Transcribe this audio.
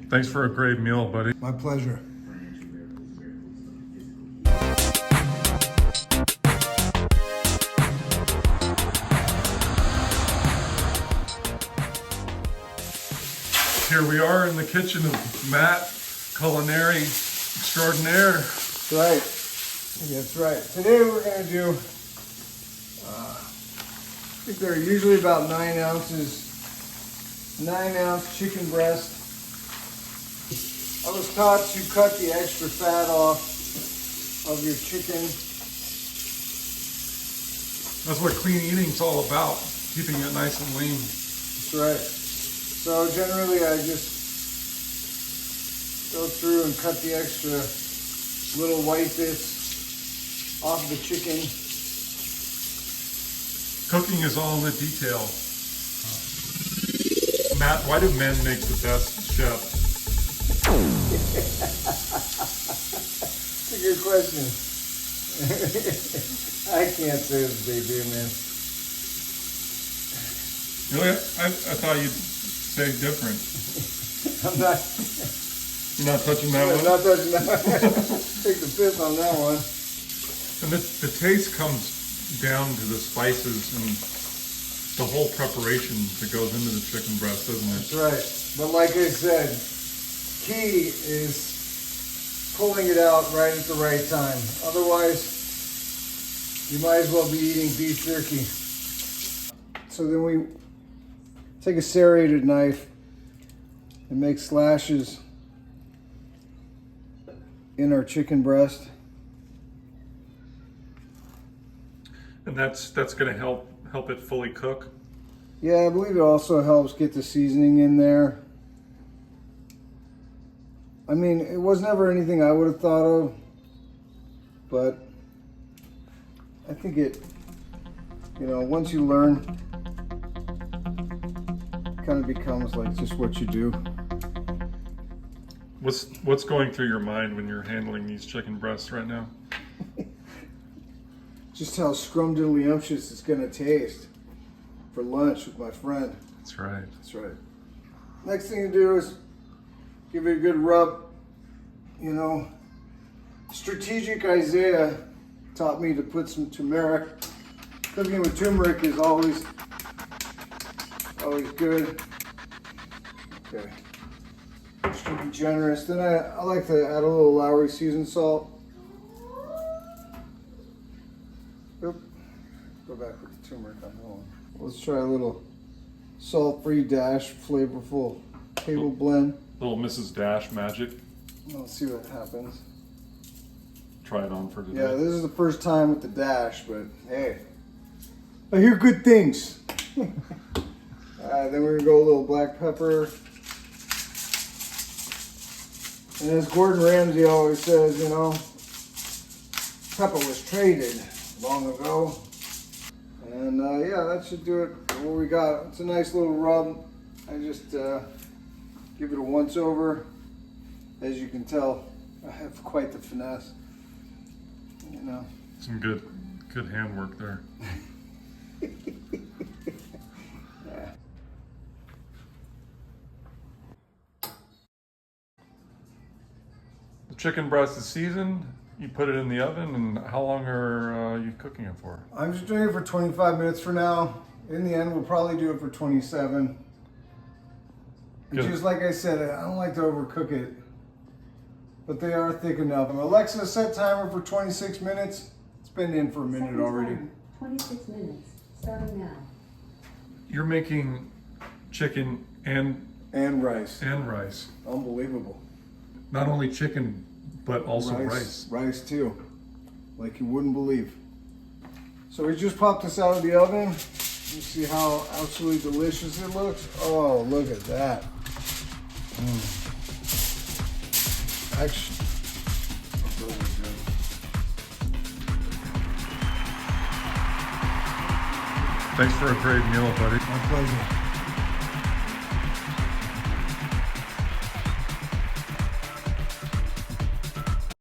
Thanks for a great meal, buddy. My pleasure. Here we are in the kitchen of Matt, culinary extraordinaire. That's right. That's right. Today we're going to do, I think they're usually about 9 ounces, 9-ounce chicken breast. I was taught to cut the extra fat off of your chicken. That's what clean eating's all about, keeping it nice and lean. That's right. So generally I just go through and cut the extra little white bits off the chicken. Cooking is all in the detail. Matt, why do men make the best chefs? That's a good question. I can't say that they do, man. Really? I thought you'd say different. I'm not. You're not touching that I'm one? not touching that one. Take the fifth on that one. And the taste comes down to the spices and the whole preparation that goes into the chicken breast, doesn't it? That's right. But like I said, key is pulling it out right at the right time. Otherwise, you might as well be eating beef jerky. So then we take a serrated knife and make slashes in our chicken breast. And that's going to help it fully cook. Yeah, I believe it also helps get the seasoning in there. I mean, it was never anything I would have thought of, but I think it, you know, once you learn, it kind of becomes like just what you do. What's going through your mind when you're handling these chicken breasts right now? Just how scrumdiddlyumptious it's gonna taste for lunch with my friend. That's right. That's right. Next thing to do is give it a good rub. You know, strategic Isaiah taught me to put some turmeric. Cooking with turmeric is always good. Okay. Just to be generous. Then I like to add a little Lowry seasoned salt. Oop. Go back with the turmeric on that one. Let's try a little salt-free dash, flavorful table blend. Little Mrs. Dash magic. Let's see what happens. Try it on for today. Yeah, this is the first time with the dash, but hey, I hear good things. Then we're gonna go a little black pepper. And as Gordon Ramsay always says, you know, pepper was traded long ago. And yeah, that should do it for what we got. It's a nice little rub. I just give it a once over. As you can tell, I have quite the finesse. You know. Some good handwork there. Yeah. The chicken breast is seasoned. You put it in the oven, and how long are you cooking it for? I'm just doing it for 25 minutes for now. In the end, we'll probably do it for 27. And just like I said, I don't like to overcook it, but they are thick enough. Alexa, set timer for 26 minutes. It's been in for a minute already. 26 minutes, starting now. You're making chicken and rice. Unbelievable. Not only chicken, but also rice. Rice too, like you wouldn't believe. So we just popped this out of the oven. You see how absolutely delicious it looks? Oh, look at that. Actually, really good. Thanks for a great meal, buddy. My pleasure.